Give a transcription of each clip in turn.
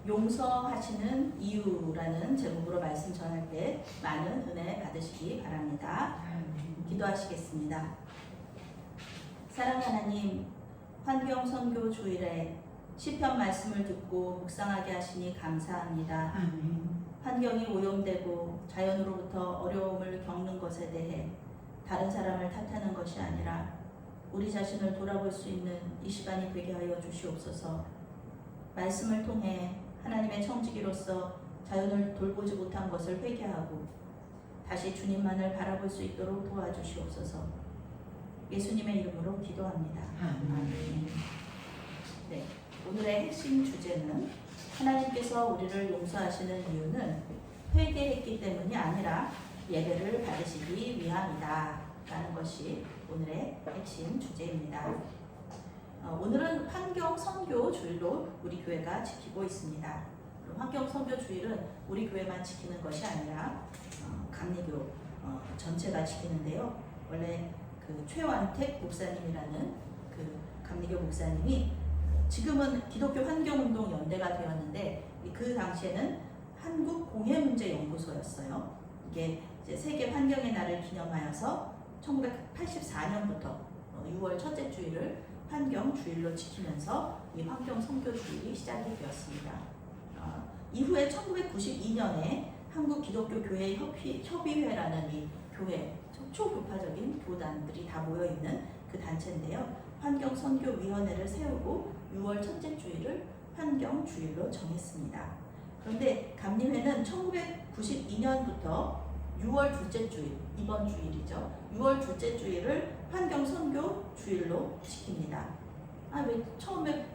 용서하시는 이유라는 제목으로 말씀 전할 때 많은 은혜 받으시기 바랍니다. 기도하시겠습니다. 사랑하는 하나님, 환경 선교 주일에 시편 말씀을 듣고 묵상하게 하시니 감사합니다. 환경이 오염되고 자연으로부터 어려움을 겪는 것에 대해 다른 사람을 탓하는 것이 아니라 우리 자신을 돌아볼 수 있는 이 시간이 되게 하여 주시옵소서. 말씀을 통해 하나님의 청지기로서 자연을 돌보지 못한 것을 회개하고 다시 주님만을 바라볼 수 있도록 도와주시옵소서. 예수님의 이름으로 기도합니다. 아멘. 네, 오늘의 핵심 주제는 하나님께서 우리를 용서하시는 이유는 회개했기 때문이 아니라 예배를 받으시기 위함이다 라는 것이 오늘의 핵심 주제입니다. 오늘은 환경 선교 주일로 우리 교회가 지키고 있습니다. 환경 선교 주일은 우리 교회만 지키는 것이 아니라 감리교 전체가 지키는데요. 원래 그 최완택 목사님이라는 그 감리교 목사님이 지금은 기독교 환경운동 연대가 되었는데 그 당시에는 한국공해문제연구소였어요. 이게 이제 세계 환경의 날을 기념하여서 1984년부터 6월 첫째 주일을 환경 주일로 지키면서 이 환경 선교 주일이 시작이 되었습니다. 이후에 1992년에 한국 기독교 교회 협의회라는 이 교회 초교파적인 교단들이 다 모여 있는 그 단체인데요. 환경 선교 위원회를 세우고 6월 첫째 주일을 환경 주일로 정했습니다. 그런데 감리회는 1992년부터 6월 둘째 주일, 이번 주일이죠. 6월 둘째 주일을 환경 선교 주일로 지킵니다. 왜 처음에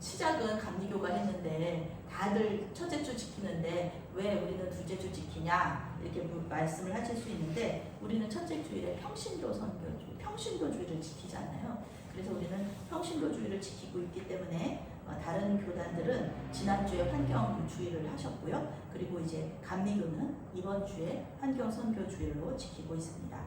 시작은 감리교가 했는데 다들 첫째 주 지키는데 왜 우리는 둘째 주 지키냐 이렇게 말씀을 하실 수 있는데 우리는 첫째 주일에 평신도 선교주일, 평신도 주일을 지키잖아요. 그래서 우리는 평신도 주일을 지키고 있기 때문에 다른 교단들은 지난주에 환경 주일을 하셨고요. 그리고 이제 감리교는 이번 주에 환경 선교 주일로 지키고 있습니다.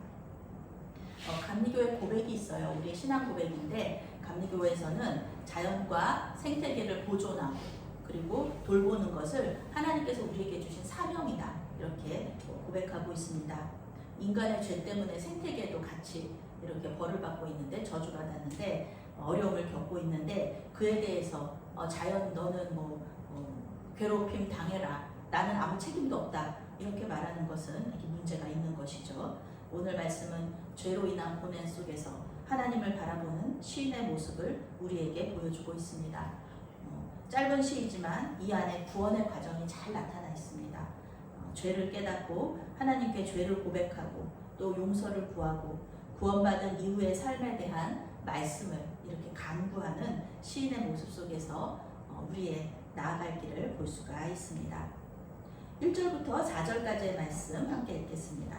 감리교의 고백이 있어요. 우리의 신앙 고백인데 감리교에서는 자연과 생태계를 보존하고 그리고 돌보는 것을 하나님께서 우리에게 주신 사명이다 이렇게 고백하고 있습니다. 인간의 죄 때문에 생태계도 같이 이렇게 벌을 받고 있는데 저주받았는데 어려움을 겪고 있는데 그에 대해서 자연 너는 괴롭힘 당해라 나는 아무 책임도 없다 이렇게 말하는 것은 이렇게 문제가 있는 것이죠. 오늘 말씀은 죄로 인한 고난 속에서 하나님을 바라보는 시인의 모습을 우리에게 보여주고 있습니다. 짧은 시이지만 이 안에 구원의 과정이 잘 나타나 있습니다. 죄를 깨닫고 하나님께 죄를 고백하고 또 용서를 구하고 구원받은 이후의 삶에 대한 말씀을 이렇게 간구하는 시인의 모습 속에서 우리의 나아갈 길을 볼 수가 있습니다. 1절부터 4절까지의 말씀 함께 읽겠습니다.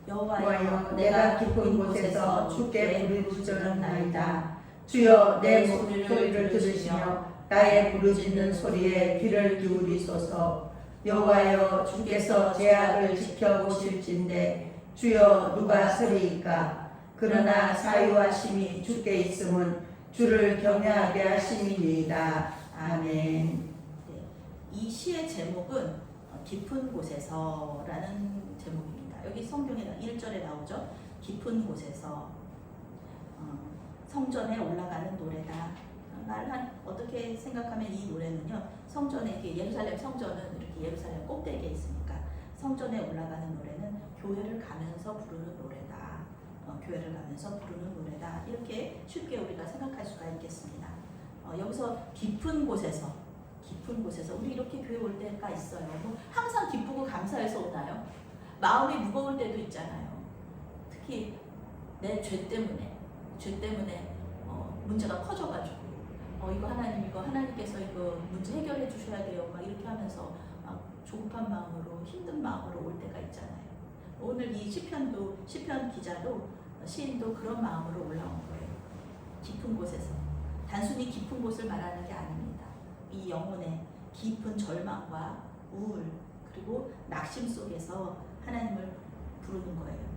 여호와여 내가 깊은 곳에서 주께 부르짖었나이다. 주여 내 소리를 들으시며 나의 부르짖는 소리에 귀를 기울이소서. 여호와여 주께서 제 악을 지켜보실진데 주여 누가 서리이까. 그러나 사유하심이 주께 있음은 주를 경외하게 하심이니이다. 아멘. 이 시의 제목은 깊은 곳에서라는 제목입니다. 여기 성경에 1절에 나오죠. 깊은 곳에서 성전에 올라가는 노래다. 어떻게 생각하면 이 노래는요. 성전에 예루살렘 성전은 이렇게 예루살렘 꼭대기에 있으니까 성전에 올라가는 노래는 교회를 가면서 부르는 노래다. 교회를 가면서 부르는 노래다. 이렇게 쉽게 우리가 생각할 수가 있겠습니다. 여기서 깊은 곳에서 우리 이렇게 교회 올 때가 있어요. 항상 기쁘고 감사해서 오나요? 마음이 무거울 때도 있잖아요. 특히 내 죄 때문에 문제가 커져가지고 이거 하나님께서 이거 문제 해결해 주셔야 돼요. 막 이렇게 하면서 조급한 마음으로 힘든 마음으로 올 때가 있잖아요. 오늘 이 시편 기자도 시인도 그런 마음으로 올라온 거예요. 깊은 곳에서 단순히 깊은 곳을 말하는 게 아닙니다. 이 영혼의 깊은 절망과 우울 그리고 낙심 속에서 하나님을 부르는 거예요.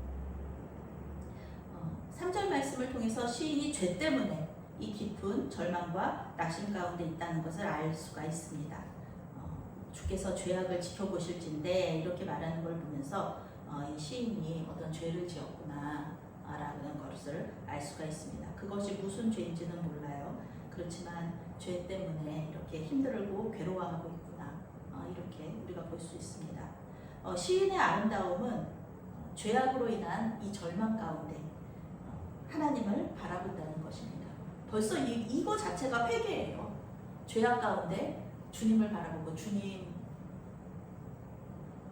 3절 말씀을 통해서 시인이 죄 때문에 이 깊은 절망과 낙심 가운데 있다는 것을 알 수가 있습니다. 주께서 죄악을 지켜보실진데 이렇게 말하는 걸 보면서 이 시인이 어떤 죄를 지었구나 라는 것을 알 수가 있습니다. 그것이 무슨 죄인지는 몰라요. 그렇지만 죄 때문에 이렇게 힘들고 괴로워하고 있구나 이렇게 우리가 볼 수 있습니다. 시인의 아름다움은 죄악으로 인한 이 절망 가운데 하나님을 바라본다는 것입니다. 벌써 이거 자체가 회개예요. 죄악 가운데 주님을 바라보고 주님,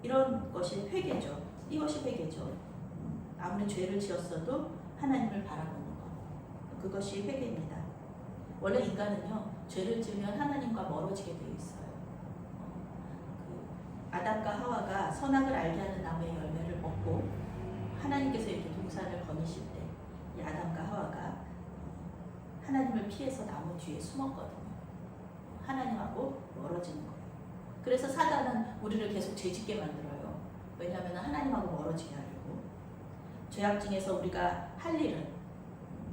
이런 것이 회개죠. 이것이 회개죠. 아무리 죄를 지었어도 하나님을 바라보는 것, 그것이 회개입니다. 원래 인간은요, 죄를 지으면 하나님과 멀어지게 되어 있어요. 아담과 하와가 선악을 알게 하는 나무의 열매를 먹고 하나님께서 이렇게 동산을 거니실 때 이 아담과 하와가 하나님을 피해서 나무 뒤에 숨었거든요. 하나님하고 멀어지는 거예요. 그래서 사단은 우리를 계속 죄짓게 만들어요. 왜냐하면 하나님하고 멀어지게 하려고. 죄악 중에서 우리가 할 일은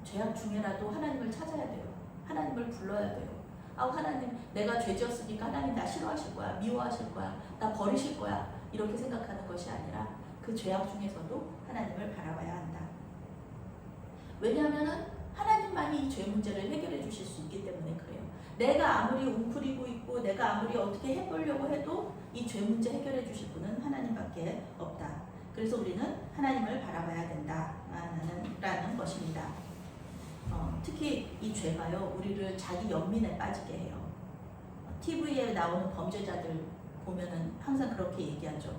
죄악 중에라도 하나님을 찾아야 돼요. 하나님을 불러야 돼요. 하나님, 내가 죄 지었으니까 하나님 나 싫어하실 거야, 미워하실 거야, 나 버리실 거야, 이렇게 생각하는 것이 아니라 그 죄악 중에서도 하나님을 바라봐야 한다. 왜냐하면 하나님만이 이 죄 문제를 해결해 주실 수 있기 때문에 그래요. 내가 아무리 웅크리고 있고 내가 아무리 어떻게 해보려고 해도 이 죄 문제 해결해 주실 분은 하나님밖에 없다. 그래서 우리는 하나님을 바라봐야 된다라는 것입니다. 특히 이 죄가요, 우리를 자기 연민에 빠지게 해요. TV에 나오는 범죄자들 보면은 항상 그렇게 얘기하죠.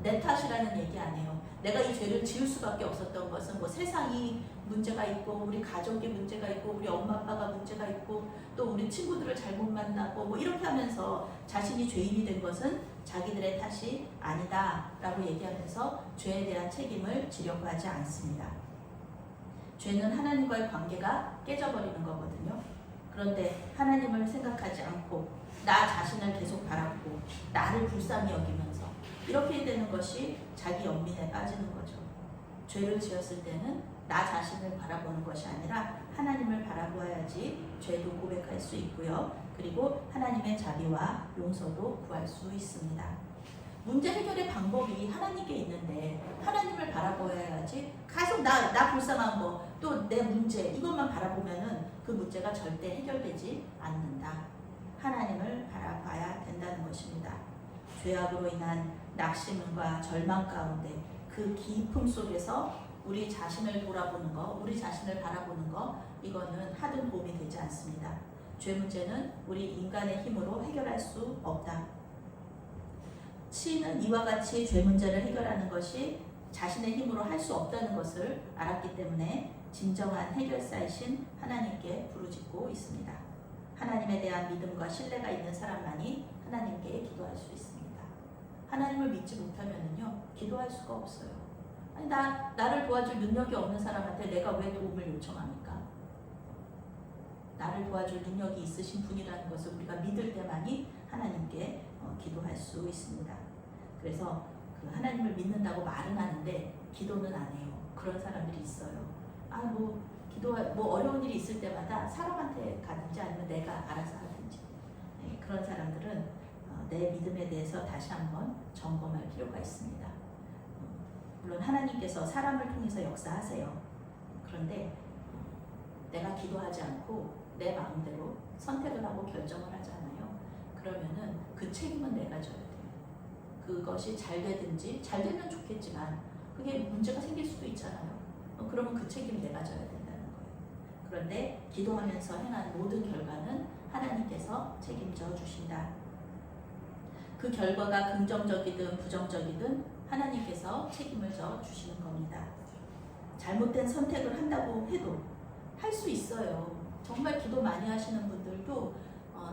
내 탓이라는 얘기 안 해요. 내가 이 죄를 지을 수밖에 없었던 것은 뭐 세상이 문제가 있고 우리 가족이 문제가 있고 우리 엄마 아빠가 문제가 있고 또 우리 친구들을 잘못 만나고 뭐 이렇게 하면서 자신이 죄인이 된 것은 자기들의 탓이 아니다라고 얘기하면서 죄에 대한 책임을 지려고 하지 않습니다. 죄는 하나님과의 관계가 깨져버리는 거거든요. 그런데 하나님을 생각하지 않고 나 자신을 계속 바라보고 나를 불쌍히 여기면서 이렇게 되는 것이 자기 연민에 빠지는 거죠. 죄를 지었을 때는 나 자신을 바라보는 것이 아니라 하나님을 바라보아야지 죄도 고백할 수 있고요. 그리고 하나님의 자비와 용서도 구할 수 있습니다. 문제 해결의 방법이 하나님께 있는데 하나님을 바라보아야지 계속 나 불쌍한 거, 또 내 문제 이것만 바라보면은 그 문제가 절대 해결되지 않는다. 하나님을 바라봐야 된다는 것입니다. 죄악으로 인한 낙심과 절망 가운데 그 깊음 속에서 우리 자신을 돌아보는 거, 우리 자신을 바라보는 거, 이거는 하등 도움이 되지 않습니다. 죄 문제는 우리 인간의 힘으로 해결할 수 없다. 시인은 이와 같이 죄 문제를 해결하는 것이 자신의 힘으로 할 수 없다는 것을 알았기 때문에 진정한 해결사이신 하나님께 부르짖고 있습니다. 하나님에 대한 믿음과 신뢰가 있는 사람만이 하나님께 기도할 수 있습니다. 하나님을 믿지 못하면은요, 기도할 수가 없어요. 아니, 나를 도와줄 능력이 없는 사람한테 내가 왜 도움을 요청합니까? 나를 도와줄 능력이 있으신 분이라는 것을 우리가 믿을 때만이 하나님께 기도할 수 있습니다. 그래서 그 하나님을 믿는다고 말은 하는데 기도는 안 해요. 그런 사람들이 있어요. 뭐 어려운 일이 있을 때마다 사람한테 가든지 아니면 내가 알아서 하든지. 네, 그런 사람들은 내 믿음에 대해서 다시 한번 점검할 필요가 있습니다. 물론 하나님께서 사람을 통해서 역사하세요. 그런데 내가 기도하지 않고 내 마음대로 선택을 하고 결정을 하잖아요. 그러면은 그 책임은 내가 져야 돼요. 그것이 잘 되든지, 잘 되면 좋겠지만 그게 문제가 생길 수도 있잖아요. 그러면 그 책임 내가 져야 된다는 거예요. 그런데 기도하면서 행한 모든 결과는 하나님께서 책임져 주신다. 그 결과가 긍정적이든 부정적이든 하나님께서 책임을 져 주시는 겁니다. 잘못된 선택을 한다고 해도 할 수 있어요. 정말 기도 많이 하시는 분들도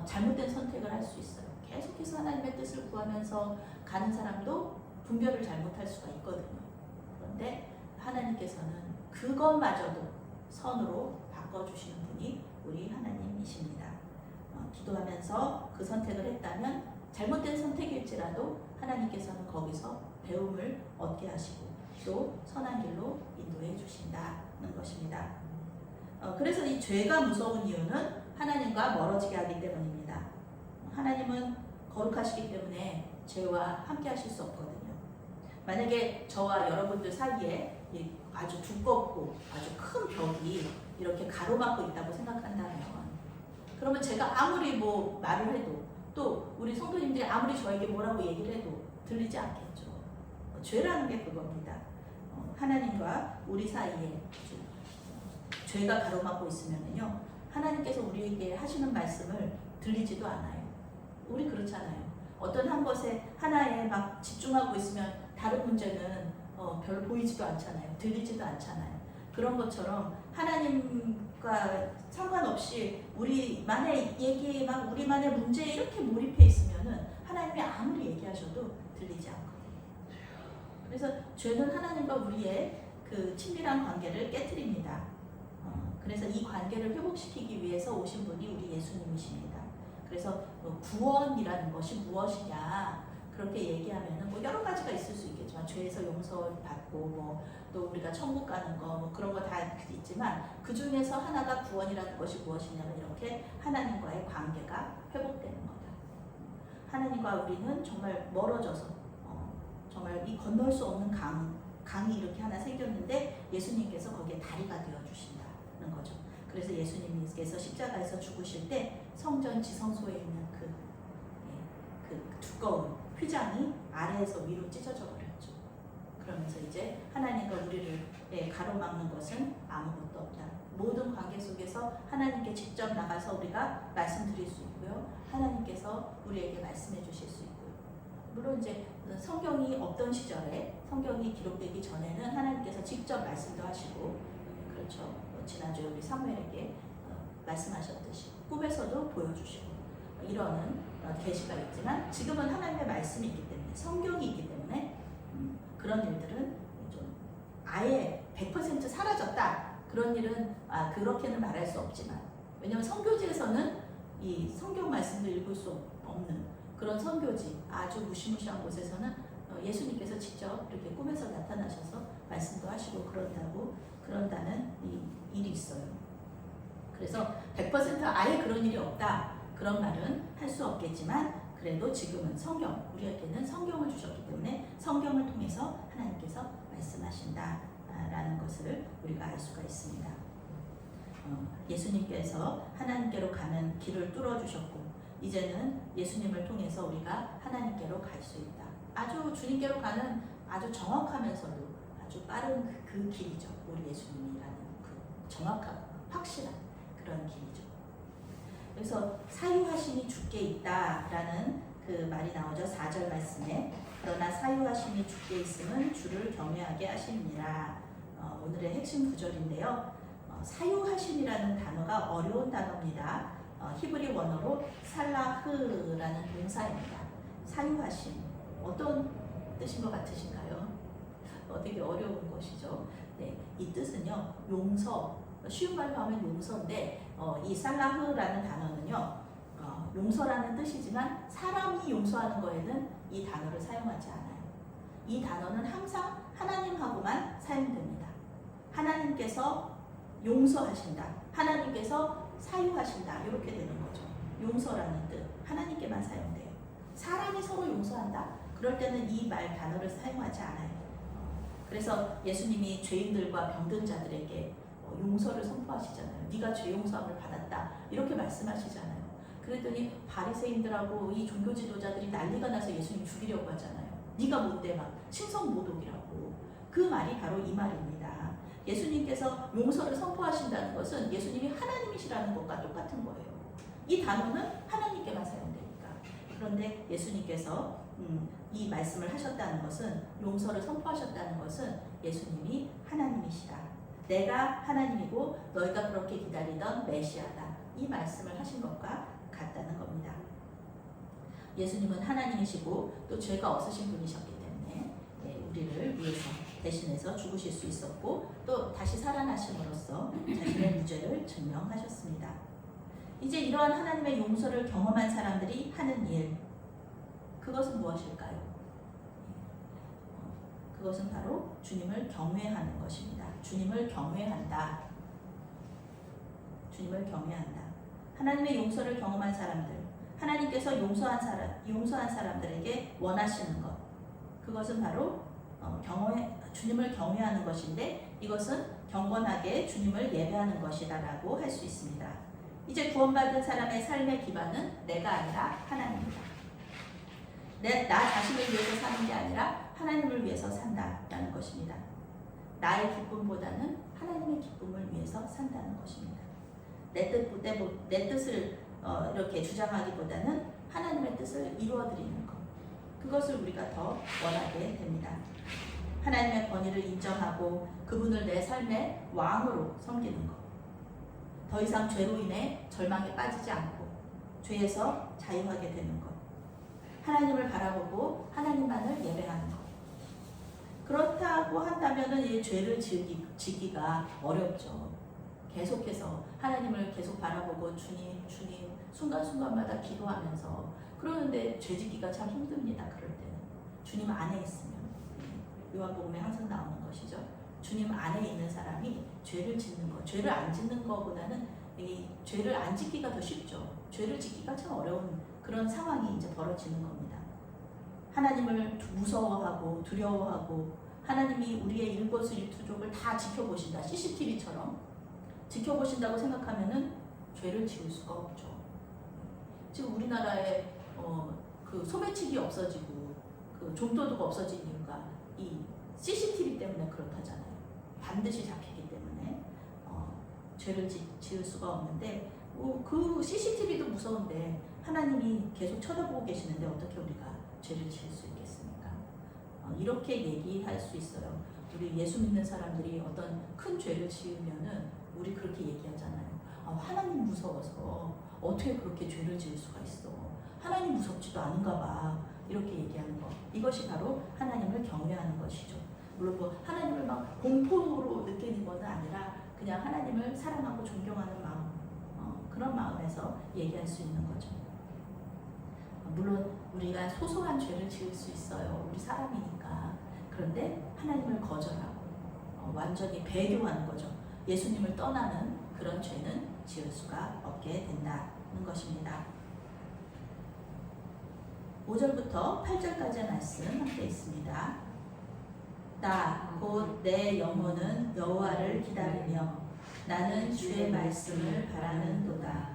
잘못된 선택을 할 수 있어요. 계속해서 하나님의 뜻을 구하면서 가는 사람도 분별을 잘못할 수가 있거든요. 그런데 하나님께서는 그것마저도 선으로 바꿔주시는 분이 우리 하나님이십니다. 기도하면서 그 선택을 했다면 잘못된 선택일지라도 하나님께서는 거기서 배움을 얻게 하시고 또 선한 길로 인도해 주신다는 것입니다. 그래서 이 죄가 무서운 이유는 하나님과 멀어지게 하기 때문입니다. 하나님은 거룩하시기 때문에 죄와 함께 하실 수 없거든요. 만약에 저와 여러분들 사이에 아주 두껍고 아주 큰 벽이 이렇게 가로막고 있다고 생각한다면, 그러면 제가 아무리 뭐 말을 해도, 또 우리 성도님들이 아무리 저에게 뭐라고 얘기를 해도 들리지 않겠죠. 죄라는 게 그겁니다. 하나님과 우리 사이에 죄가 가로막고 있으면요, 하나님께서 우리에게 하시는 말씀을 들리지도 않아요. 우리 그렇잖아요. 어떤 한 것에 하나에 막 집중하고 있으면 다른 문제는 별로 보이지도 않잖아요. 들리지도 않잖아요. 그런 것처럼 하나님과 상관없이 우리만의 얘기, 막 우리만의 문제에 이렇게 몰입해 있으면은 하나님이 아무리 얘기하셔도 들리지 않거든요. 그래서 죄는 하나님과 우리의 그 친밀한 관계를 깨트립니다. 그래서 이 관계를 회복시키기 위해서 오신 분이 우리 예수님이십니다. 그래서 구원이라는 것이 무엇이냐 그렇게 얘기하면은 뭐 여러 가지가 있을 수 있겠지만, 죄에서 용서받고 뭐 또 우리가 천국 가는 거 뭐 그런 거 다 있지만, 그 중에서 하나가 구원이라는 것이 무엇이냐면 이렇게 하나님과의 관계가 회복되는 거다. 하나님과 우리는 정말 멀어져서 정말 이 건널 수 없는 강이 이렇게 하나 생겼는데 예수님께서 거기에 다리가 되어 주신다는 거죠. 그래서 예수님께서 십자가에서 죽으실 때 성전 지성소에 있는 그 두꺼운 휘장이 아래에서 위로 찢어져 버렸죠. 그러면서 이제 하나님과 우리를 가로막는 것은 아무것도 없다. 모든 관계 속에서 하나님께 직접 나가서 우리가 말씀드릴 수 있고요. 하나님께서 우리에게 말씀해 주실 수 있고요. 물론 이제 성경이 없던 시절에, 성경이 기록되기 전에는 하나님께서 직접 말씀도 하시고, 그렇죠. 지난주에 우리 사무엘에게 말씀하셨듯이 꿈에서도 보여주시고 이러는 계시가 있지만, 지금은 하나님의 말씀이 있기 때문에, 성경이 있기 때문에 그런 일들은 좀 아예 100% 사라졌다, 그런 일은 그렇게는 말할 수 없지만, 왜냐하면 선교지에서는 이 성경 말씀도 읽을 수 없는 그런 선교지, 아주 무시무시한 곳에서는 예수님께서 직접 이렇게 꿈에서 나타나셔서 말씀도 하시고 그런다는 이 일이 있어요. 그래서 100% 아예 그런 일이 없다, 그런 말은 할 수 없겠지만, 그래도 지금은 우리에게는 성경을 주셨기 때문에 성경을 통해서 하나님께서 말씀하신다라는 것을 우리가 알 수가 있습니다. 예수님께서 하나님께로 가는 길을 뚫어주셨고, 이제는 예수님을 통해서 우리가 하나님께로 갈 수 있다. 아주 주님께로 가는 아주 정확하면서도 아주 빠른 그 길이죠. 우리 예수님이라는 그 정확하고 확실한 그런 길이죠. 그래서 사유하심이 주께 있다라는 그 말이 나오죠. 4절 말씀에. 그러나 사유하심이 주께 있음은 주를 경외하게 하심이니라. 오늘의 핵심 구절인데요. 사유하심이라는 단어가 어려운 단어입니다. 히브리 원어로 살라흐라는 동사입니다. 사유하심, 어떤 뜻인 것 같으신가요? 되게 어려운 것이죠. 네, 이 뜻은요, 용서, 쉬운 말로 하면 용서인데, 이 살라흐라는 단어는요, 용서라는 뜻이지만 사람이 용서하는 거에는 이 단어를 사용하지 않아요. 이 단어는 항상 하나님하고만 사용됩니다. 하나님께서 용서하신다, 하나님께서 사유하신다, 이렇게 되는 거죠. 용서라는 뜻, 하나님께만 사용돼요. 사람이 서로 용서한다, 그럴 때는 이 단어를 사용하지 않아요. 그래서 예수님이 죄인들과 병든 자들에게 용서를 선포하시잖아요. 네가 죄 용서함을 받았다, 이렇게 말씀하시잖아요. 그랬더니 바리새인들하고 이 종교 지도자들이 난리가 나서 예수님 죽이려고 하잖아요. 네가 뭔데 막 신성모독이라고. 그 말이 바로 이 말입니다. 예수님께서 용서를 선포하신다는 것은 예수님이 하나님이시라는 것과 똑같은 거예요. 이 단어는 하나님께만 사용되니까. 그런데 예수님께서 이 말씀을 하셨다는 것은, 용서를 선포하셨다는 것은 예수님이 하나님이시다, 내가 하나님이고 너희가 그렇게 기다리던 메시아다, 이 말씀을 하신 것과 같다는 겁니다. 예수님은 하나님이시고 또 죄가 없으신 분이셨기 때문에 우리를 위해서 대신해서 죽으실 수 있었고, 또 다시 살아나심으로써 자신의 무죄를 증명하셨습니다. 이제 이러한 하나님의 용서를 경험한 사람들이 하는 일, 그것은 무엇일까요? 그것은 바로 주님을 경외하는 것입니다. 주님을 경외한다. 주님을 경외한다. 하나님의 용서를 경험한 사람들, 하나님께서 용서한 사람들에게 원하시는 것, 그것은 바로 주님을 경외하는 것인데, 이것은 경건하게 주님을 예배하는 것이다라고 할 수 있습니다. 이제 구원받은 사람의 삶의 기반은 내가 아니라 하나님이다. 나 자신을 위해서 사는 게 아니라 하나님을 위해서 산다라는 것입니다. 나의 기쁨보다는 하나님의 기쁨을 위해서 산다는 것입니다. 내 뜻을 이렇게 주장하기보다는 하나님의 뜻을 이루어드리는 것, 그것을 우리가 더 원하게 됩니다. 하나님의 권위를 인정하고 그분을 내 삶의 왕으로 섬기는 것, 더 이상 죄로 인해 절망에 빠지지 않고 죄에서 자유하게 되는 것, 하나님을 바라보고 하나님만을 예배하는 것. 그렇다고 한다면은 이 죄를 지기가 어렵죠. 계속해서 하나님을 계속 바라보고 주님 순간순간마다 기도하면서 그러는데 죄 짓기가 참 힘듭니다. 그럴 때는 주님 안에 있으면, 요한복음에 항상 나오는 것이죠. 주님 안에 있는 사람이 죄를 짓는 것, 죄를 안 짓는 것보다는 이 죄를 안 짓기가 더 쉽죠. 죄를 짓기가 참 어려운 그런 상황이 이제 벌어지는 겁니다. 하나님을 무서워하고 두려워하고 하나님이 우리의 일거수일투족을 다 지켜보신다, CCTV처럼 지켜보신다고 생각하면은 죄를 지을 수가 없죠. 지금 우리나라에 그 소매치기 없어지고 그 종도둑 없어진 이유가 이 CCTV 때문에 그렇다잖아요. 반드시 잡히기 때문에 죄를 지을 수가 없는데, 그 CCTV도 무서운데 하나님이 계속 쳐다보고 계시는데 어떻게 우리가 죄를 지을 수 있겠습니까? 이렇게 얘기할 수 있어요. 우리 예수 믿는 사람들이 어떤 큰 죄를 지으면은 우리 그렇게 얘기하잖아요. 하나님 무서워서 어떻게 그렇게 죄를 지을 수가 있어? 하나님 무섭지도 않은가 봐. 이렇게 얘기하는 것. 이것이 바로 하나님을 경외하는 것이죠. 물론 뭐 하나님을 막 공포로 느끼는 것은 아니라 그냥 하나님을 사랑하고 존경하는 마음, 그런 마음에서 얘기할 수 있는 거죠. 물론 우리가 소소한 죄를 지을 수 있어요. 우리 사람이니까. 그런데 하나님을 거절하고 완전히 배교하는 거죠. 예수님을 떠나는 그런 죄는 지을 수가 없게 된다는 것입니다. 5절부터 8절까지의 말씀 함께 있습니다. 나 곧 내 영혼은 여호와를 기다리며 나는 주의 말씀을 바라는도다.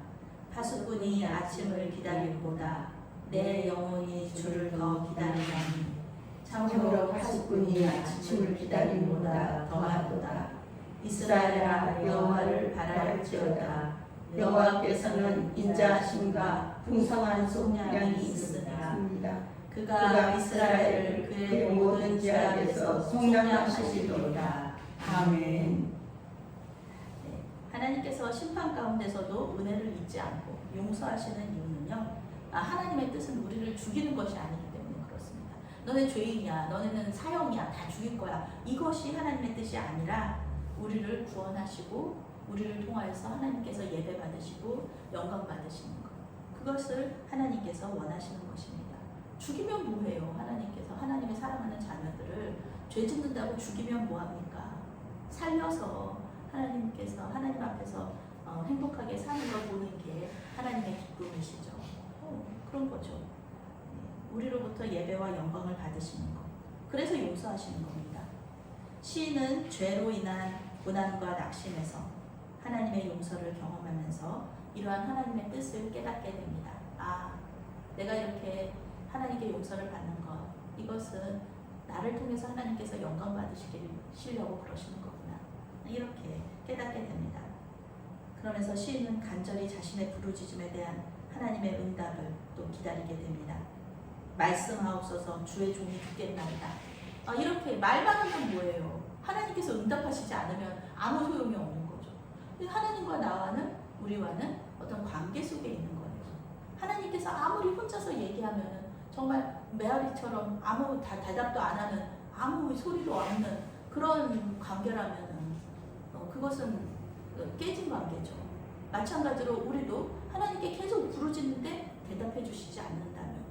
파수꾼이 아침을 기다리보다 내 영혼이 주를 더 기다리나니 참으로 파수꾼이 아침을 기다림보다 더하도다. 이스라엘아 여호와를 바랄지어다. 여호와께서는 인자하심과 풍성한 속량이 있으니라. 그가 이스라엘을 그의 모든 죄악에서 속량하시리로다. 아멘. 하나님께서 심판 가운데서도 은혜를 잊지 않고 용서하시는 이유는요, 하나님의 뜻은 우리를 죽이는 것이 아니기 때문에 그렇습니다. 너네 죄인이야, 너네는 사형이야, 다 죽일 거야, 이것이 하나님의 뜻이 아니라 우리를 구원하시고 우리를 통하여서 하나님께서 예배 받으시고 영광 받으시는 것, 그것을 하나님께서 원하시는 것입니다. 죽이면 뭐해요? 하나님께서 하나님의 사랑하는 자녀들을 죄 짓는다고 죽이면 뭐합니까? 살려서 하나님께서 하나님 앞에서 행복하게 사는 걸 보는 게 하나님의 기쁨이시죠. 그런 거죠. 우리로부터 예배와 영광을 받으시는 것, 그래서 용서하시는 겁니다. 시인은 죄로 인한 고난과 낙심에서 하나님의 용서를 경험하면서 이러한 하나님의 뜻을 깨닫게 됩니다. 내가 이렇게 하나님께 용서를 받는 것, 이것은 나를 통해서 하나님께서 영광 받으시려고 그러시는 거구나, 이렇게 깨닫게 됩니다. 그러면서 시인은 간절히 자신의 부르짖음에 대한 하나님의 응답을 또 기다리게 됩니다. 말씀하옵소서, 주의 종이 듣겠나이다. 이렇게 말만 하면 뭐예요? 하나님께서 응답하시지 않으면 아무 소용이 없는 거죠. 하나님과 나와는, 우리와는 어떤 관계 속에 있는 거예요. 하나님께서 아무리 혼자서 얘기하면 정말 메아리처럼 아무 대답도 안 하는, 아무 소리도 없는 그런 관계라면 그것은 깨진 관계죠. 마찬가지로 우리도 하나님께 계속 부르짖는데 대답해 주시지 않는다면,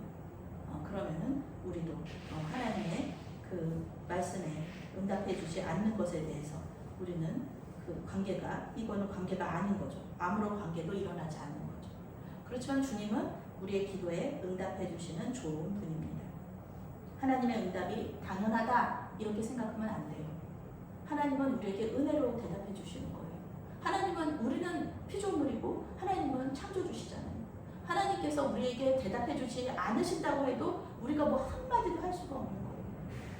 그러면은 우리도 하나님의 그 말씀에 응답해 주지 않는 것에 대해서 우리는 그 관계가 이거는 관계가 아닌 거죠. 아무런 관계도 일어나지 않는 거죠. 그렇지만 주님은 우리의 기도에 응답해 주시는 좋은 분입니다. 하나님의 응답이 당연하다 이렇게 생각하면 안 돼요. 하나님은 우리에게 은혜로 대답해 주시는 거예요. 하나님은 우리는 피조물이고 하나님은 창조주시잖아요. 하나님께서 우리에게 대답해 주지 않으신다고 해도 우리가 뭐 한마디도 할 수가 없는 거예요.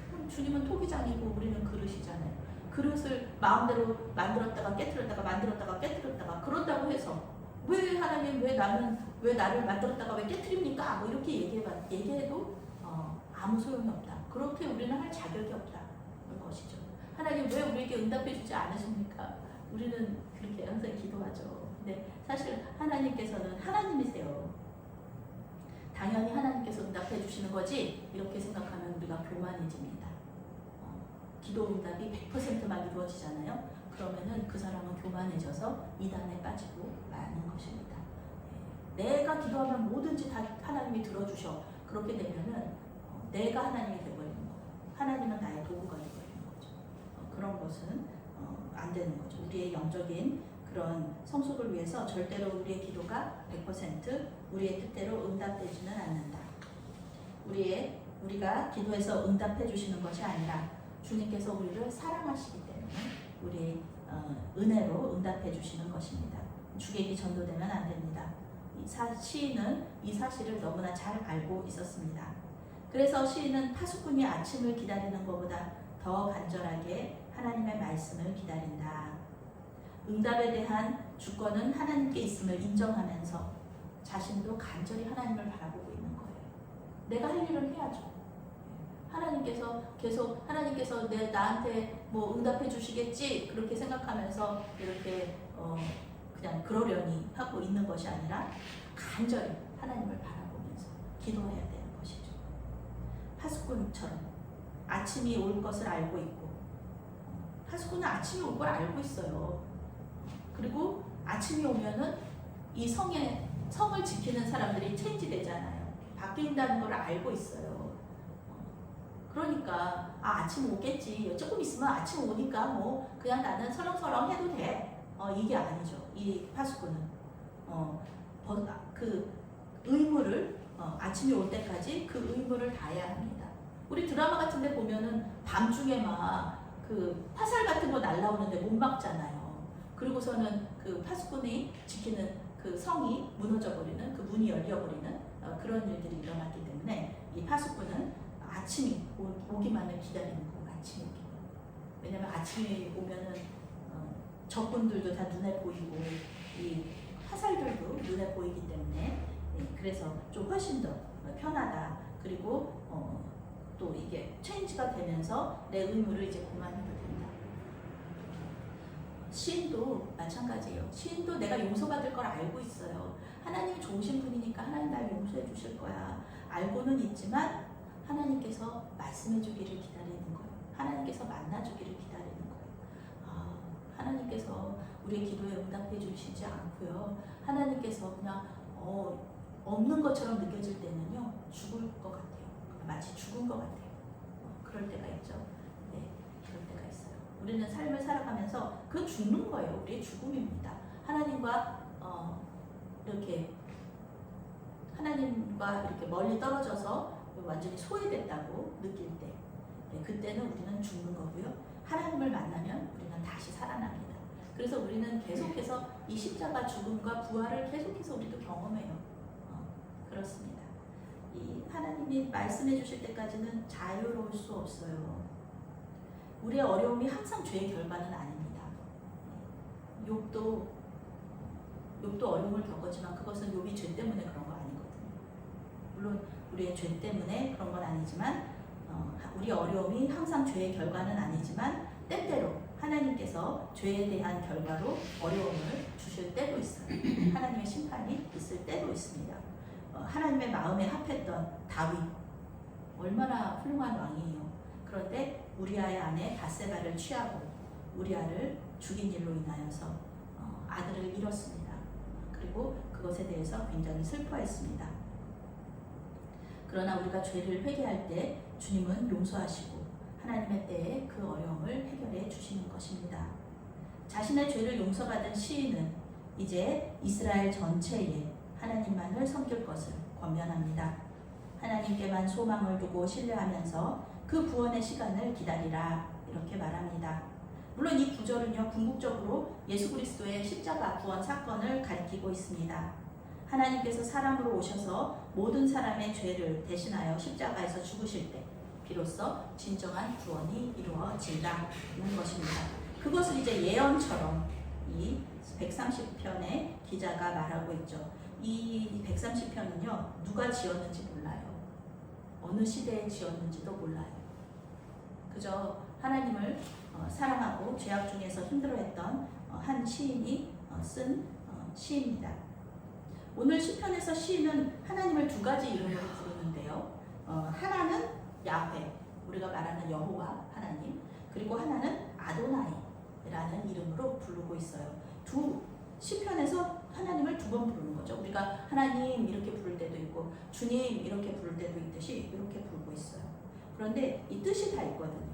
그럼 주님은 토기장이고 우리는 그릇이잖아요. 그릇을 마음대로 만들었다가 깨트렸다가 만들었다가 깨트렸다가 그런다고 해서 왜 하나님 왜 나를 만들었다가 왜 깨트립니까? 뭐 이렇게 얘기해도 아무 소용이 없다. 그렇게 우리는 할 자격이 없다는 것이죠. 하나님 왜 우리에게 응답해 주지 않으십니까? 우리는 그렇게 항상 기도하죠. 근데 사실 하나님께서는 하나님이세요. 당연히 하나님께서 응답해 주시는 거지 이렇게 생각하면 우리가 교만해집니다. 기도 응답이 100%만 이루어지잖아요. 그러면은 그 사람은 교만해져서 이단에 빠지고 마는 것입니다. 내가 기도하면 뭐든지 다 하나님이 들어주셔. 그렇게 되면은 내가 하나님이 되어버리는 거예요. 하나님은 나의 도구가 되어버리는 거죠. 그런 것은 안 되는 거죠. 우리의 영적인 그런 성숙을 위해서 절대로 우리의 기도가 100% 우리의 뜻대로 응답되지는 않는다. 우리가 기도해서 응답해 주시는 것이 아니라 주님께서 우리를 사랑하시기 때문에 우리 은혜로 응답해 주시는 것입니다. 주객이 전도되면 안 됩니다. 시인은 이 사실을 너무나 잘 알고 있었습니다. 그래서 시인은 파수꾼이 아침을 기다리는 것보다 더 간절하게 하나님의 말씀을 기다린다. 응답에 대한 주권은 하나님께 있음을 인정하면서 자신도 간절히 하나님을 바라보고 있는 거예요. 내가 할 일은 해야죠. 하나님께서 나한테 뭐 응답해 주시겠지 그렇게 생각하면서 이렇게 그냥 그러려니 하고 있는 것이 아니라 간절히 하나님을 바라보면서 기도해야 되는 것이죠. 파수꾼처럼 아침이 올 것을 알고 있고 파수꾼은 아침이 올 걸 알고 있어요. 그리고 아침이 오면은 이 성을 지키는 사람들이 체인지 되잖아요. 바뀐다는 걸 알고 있어요. 그러니까 아침 오겠지. 조금 있으면 아침 오니까 뭐 그냥 나는 설렁설렁 해도 돼. 이게 아니죠. 이 파수꾼은 그 의무를 아침이 올 때까지 그 의무를 다해야 합니다. 우리 드라마 같은 데 보면은 밤중에 막 그 화살 같은 거 날라오는데 못 막잖아요. 그리고서는 그 파수꾼이 지키는 그 성이 무너져 버리는 그 문이 열려 버리는 그런 일들이 일어났기 때문에 이 파수꾼은 아침이 오기만을 기다리는 거예요. 아침이 오기만. 왜냐면 아침이 오면은 적군들도 다 눈에 보이고 이 화살들도 눈에 보이기 때문에 그래서 좀 훨씬 더 편하다. 그리고 또 이게 체인지가 되면서 내 의무를 이제 그만해도 된다. 시인도 마찬가지예요. 시인도 내가 용서받을 걸 알고 있어요. 하나님이 좋으신 분이니까 하나님 날 용서해 주실 거야. 알고는 있지만 하나님께서 말씀해 주기를 기다리는 거예요. 하나님께서 만나 주기를 기다리는 거예요. 하나님께서 우리의 기도에 응답해 주시지 않고요. 하나님께서 그냥 없는 것처럼 느껴질 때는요. 죽을 것 같아요. 마치 죽은 것 같아요. 그럴 때가 있죠. 네, 그럴 때가 있어요. 우리는 삶을 살아가면서 그건 죽는 거예요. 우리의 죽음입니다. 하나님과 이렇게 멀리 떨어져서 완전히 소외됐다고 느낄 때, 그때는 우리는 죽는 거고요. 하나님을 만나면 우리는 다시 살아납니다. 그래서 우리는 계속해서 이 십자가 죽음과 부활을 계속해서 우리도 경험해요. 그렇습니다. 이 하나님이 말씀해 주실 때까지는 자유로울 수 없어요. 우리의 어려움이 항상 죄의 결과는 아닙니다. 욥도 어려움을 겪었지만 그것은 욥이 죄 때문에 그런 거 아니거든요. 물론 우리의 죄 때문에 그런 건 아니지만 우리 어려움이 항상 죄의 결과는 아니지만 때때로 하나님께서 죄에 대한 결과로 어려움을 주실 때도 있어요. 하나님의 심판이 있을 때도 있습니다. 하나님의 마음에 합했던 다윗 얼마나 훌륭한 왕이에요. 그런데 우리아의 아내 밧세바를 취하고 우리아를 죽인 일로 인하여서 아들을 잃었습니다. 그리고 그것에 대해서 굉장히 슬퍼했습니다. 그러나 우리가 죄를 회개할 때 주님은 용서하시고 하나님의 때에 그 어려움을 해결해 주시는 것입니다. 자신의 죄를 용서받은 시인은 이제 이스라엘 전체에 하나님만을 섬길 것을 권면합니다. 하나님께만 소망을 두고 신뢰하면서 그 구원의 시간을 기다리라 이렇게 말합니다. 물론 이 구절은요, 궁극적으로 예수 그리스도의 십자가 구원 사건을 가리키고 있습니다. 하나님께서 사람으로 오셔서 모든 사람의 죄를 대신하여 십자가에서 죽으실 때 비로소 진정한 구원이 이루어진다는 것입니다. 그것을 이제 예언처럼 이 130편의 기자가 말하고 있죠. 이 130편은요, 누가 지었는지 몰라요. 어느 시대에 지었는지도 몰라요. 그저 하나님을 사랑하고 죄악 중에서 힘들어했던 한 시인이 쓴 시입니다. 오늘 시편에서 시인은 하나님을 두 가지 이름으로 부르는데요. 하나는 야훼, 우리가 말하는 여호와 하나님, 그리고 하나는 아도나이라는 이름으로 부르고 있어요. 두 시편에서 하나님을 두 번 부르는 거죠. 우리가 하나님 이렇게 부를 때도 있고 주님 이렇게 부를 때도 있듯이 이렇게 부르고 있어요. 그런데 이 뜻이 다 있거든요.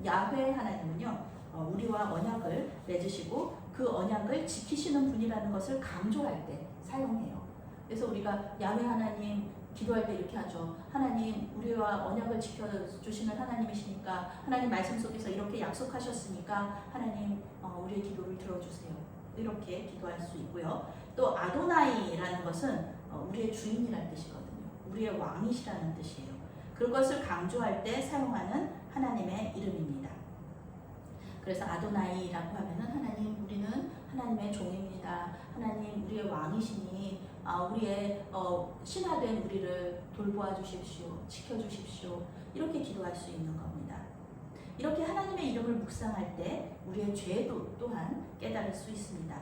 야훼 하나님은요, 우리와 언약을 맺으시고 그 언약을 지키시는 분이라는 것을 강조할 때 사용해요. 그래서 우리가 야훼 하나님 기도할 때 이렇게 하죠. 하나님, 우리와 언약을 지켜주시는 하나님이시니까, 하나님 말씀 속에서 이렇게 약속하셨으니까 하나님 우리의 기도를 들어주세요. 이렇게 기도할 수 있고요. 또 아도나이라는 것은 우리의 주인이라는 뜻이거든요. 우리의 왕이시라는 뜻이에요. 그것을 강조할 때 사용하는 하나님의 이름입니다. 그래서 아도나이라고 하면은 하나님, 우리는 하나님의 종입니다. 하나님, 우리의 왕이시니 우리의 신하된 우리를 돌보아 주십시오. 지켜주십시오. 이렇게 기도할 수 있는 겁니다. 이렇게 하나님의 이름을 묵상할 때 우리의 죄도 또한 깨달을 수 있습니다.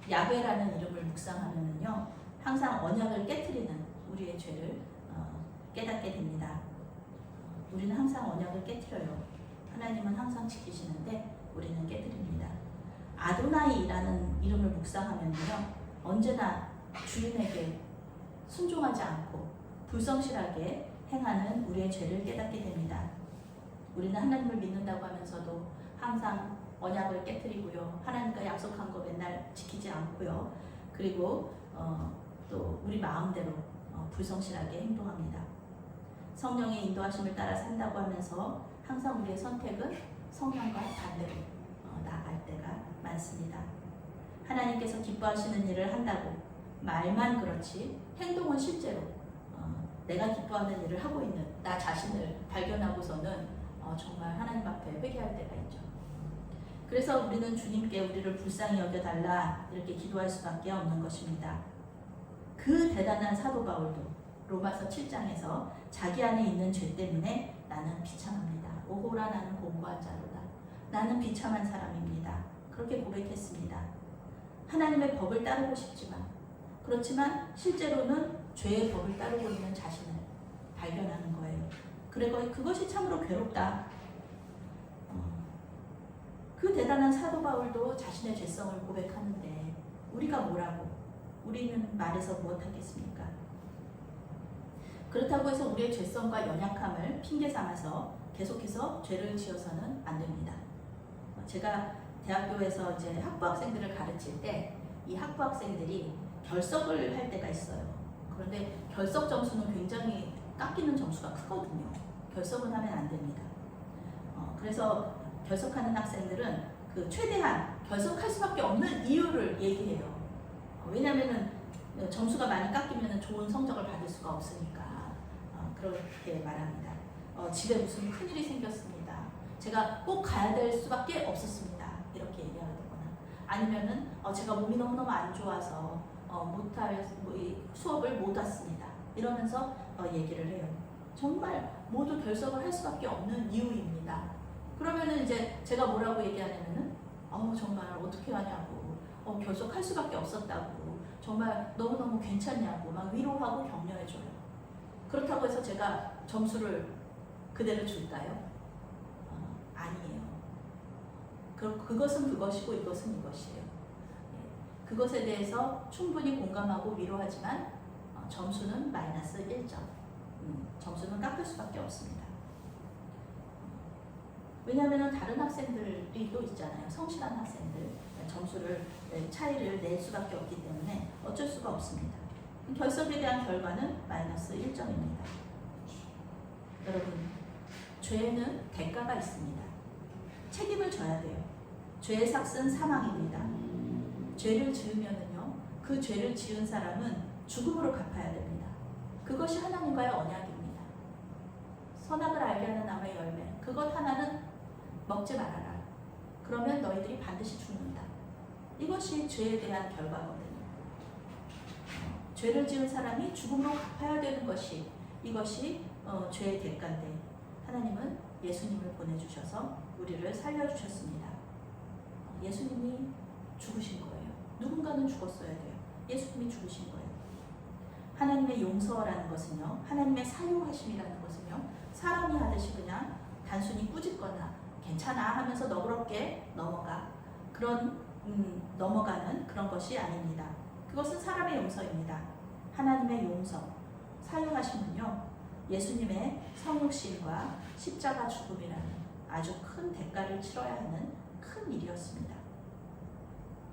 야훼라는 이름을 묵상하면은요, 항상 언약을 깨트리는 우리의 죄를 깨닫게 됩니다. 우리는 항상 언약을 깨트려요. 하나님은 항상 지키시는데 우리는 깨트립니다. 아도나이라는 이름을 묵상하면요, 언제나 주인에게 순종하지 않고 불성실하게 행하는 우리의 죄를 깨닫게 됩니다. 우리는 하나님을 믿는다고 하면서도 항상 언약을 깨트리고요, 하나님과 약속한 거 맨날 지키지 않고요, 그리고 또 우리 마음대로 불성실하게 행동합니다. 성령의 인도하심을 따라 산다고 하면서 항상 우리의 선택은 성령과 반대로 나아갈 때가 많습니다. 하나님께서 기뻐하시는 일을 한다고 말만 그렇지 행동은 실제로 내가 기뻐하는 일을 하고 있는 나 자신을 발견하고서는 정말 하나님 앞에 회개할 때가 있죠. 그래서 우리는 주님께 우리를 불쌍히 여겨달라 이렇게 기도할 수밖에 없는 것입니다. 그 대단한 사도 바울도 로마서 7장에서 자기 안에 있는 죄 때문에 나는 비참합니다. 오호라 나는 공고한 자로다. 나는 비참한 사람입니다. 그렇게 고백했습니다. 하나님의 법을 따르고 싶지만, 그렇지만 실제로는 죄의 법을 따르고 있는 자신을 발견하는 거예요. 그리고 그것이 참으로 괴롭다. 그 대단한 사도 바울도 자신의 죄성을 고백하는데 우리가 뭐라고? 우리는 말해서 무엇하겠습니까? 그렇다고 해서 우리의 죄성과 연약함을 핑계 삼아서 계속해서 죄를 지어서는 안 됩니다. 제가 대학교에서 이제 학부 학생들을 가르칠 때 이 학부 학생들이 결석을 할 때가 있어요. 그런데 결석 점수는 굉장히 깎이는 점수가 크거든요. 결석은 하면 안 됩니다. 그래서 결석하는 학생들은 그 최대한 결석할 수밖에 없는 이유를 얘기해요. 왜냐하면은 점수가 많이 깎이면 좋은 성적을 받을 수가 없으니까 그렇게 말합니다. 집에 무슨 큰일이 생겼습니다. 제가 꼭 가야 될 수밖에 없었습니다. 이렇게 얘기하거나, 아니면은 제가 몸이 너무너무 안 좋아서 못할 수업을 못 왔습니다. 이러면서 얘기를 해요. 정말 모두 결석을 할 수밖에 없는 이유입니다. 그러면은 이제 제가 뭐라고 얘기하냐면은 정말 어떻게 하냐고, 결석할 수밖에 없었다고, 정말 너무너무 괜찮냐고 막 위로하고 격려해줘요. 그렇다고 해서 제가 점수를 그대로 줄까요? 아니에요. 그것은 그것이고 이것은 이것이에요. 그것에 대해서 충분히 공감하고 위로하지만 점수는 마이너스 1점. 점수는 깎을 수밖에 없습니다. 왜냐하면 다른 학생들이 또 있잖아요. 성실한 학생들. 점수를 차이를 낼 수밖에 없기 때문에 어쩔 수가 없습니다. 결석에 대한 결과는 마이너스 1점입니다. 여러분, 죄는 대가가 있습니다. 책임을 져야 돼요. 죄의 삭은 사망입니다. 죄를 지으면은요, 그 죄를 지은 사람은 죽음으로 갚아야 됩니다. 그것이 하나님과의 언약입니다. 선악을 알게 하는 나무의 열매, 그것 하나는 먹지 말아라. 그러면 너희들이 반드시 죽는다. 이것이 죄에 대한 결과거든요. 죄를 지은 사람이 죽음으로 갚아야 되는 것이 이것이 죄의 대가인데 하나님은 예수님을 보내주셔서 우리를 살려주셨습니다. 예수님이 죽으신 거예요. 누군가는 죽었어야 돼요. 예수님이 죽으신 거예요. 하나님의 용서라는 것은요, 하나님의 사유하심이라는 것은요, 사람이 하듯이 그냥 단순히 꾸짖거나 괜찮아 하면서 너그럽게 넘어가는 그런 것이 아닙니다. 그것은 사람의 용서입니다. 하나님의 용서, 사유하심은요, 예수님의 성육신과 십자가 죽음이라는 아주 큰 대가를 치러야 하는 큰 일이었습니다.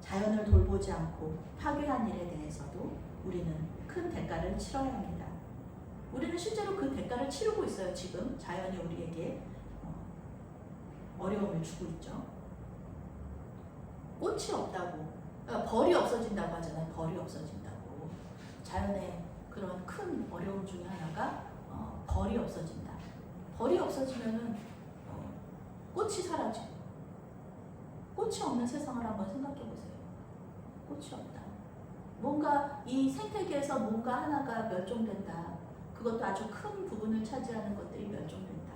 자연을 돌보지 않고 파괴한 일에 대해서도 우리는 큰 대가를 치러야 합니다. 우리는 실제로 그 대가를 치르고 있어요. 지금 자연이 우리에게 어려움을 주고 있죠. 꽃이 없다고, 벌이 없어진다고 하잖아요. 벌이 없어진다고. 자연의 그런 큰 어려움 중에 하나가 벌이 없어진다. 벌이 없어지면은 꽃이 사라지고, 꽃이 없는 세상을 한번 생각해 보세요. 꽃이 없다. 뭔가 이 생태계에서 뭔가 하나가 멸종된다. 그것도 아주 큰 부분을 차지하는 것들이 멸종된다.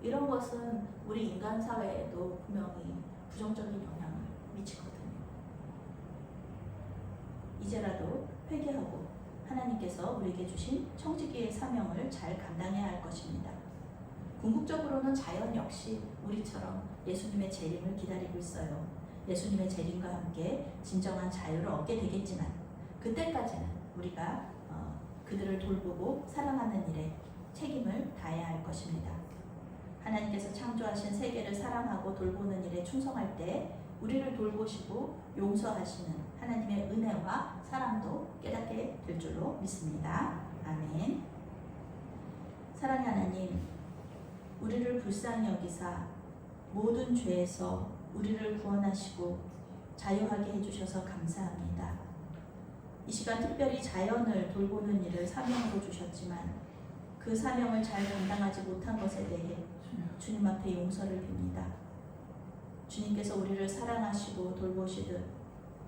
이런 것은 우리 인간 사회에도 분명히 부정적인 영향을 미치거든요. 이제라도 회개하고 하나님께서 우리에게 주신 청지기의 사명을 잘 감당해야 할 것입니다. 궁극적으로는 자연 역시 우리처럼 예수님의 재림을 기다리고 있어요. 예수님의 재림과 함께 진정한 자유를 얻게 되겠지만 그때까지는 우리가 그들을 돌보고 사랑하는 일에 책임을 다해야 할 것입니다. 하나님께서 창조하신 세계를 사랑하고 돌보는 일에 충성할 때 우리를 돌보시고 용서하시는 하나님의 은혜와 사랑도 깨닫게 될 줄로 믿습니다. 아멘. 사랑의 하나님, 우리를 불쌍히 여기사 모든 죄에서 우리를 구원하시고 자유하게 해주셔서 감사합니다. 이 시간 특별히 자연을 돌보는 일을 사명으로 주셨지만 그 사명을 잘 감당하지 못한 것에 대해 주님 앞에 용서를 빕니다. 주님께서 우리를 사랑하시고 돌보시듯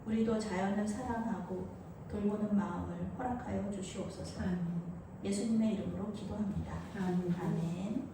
우리도 자연을 사랑하고 돌보는 마음을 허락하여 주시옵소서. 예수님의 이름으로 기도합니다. 아멘.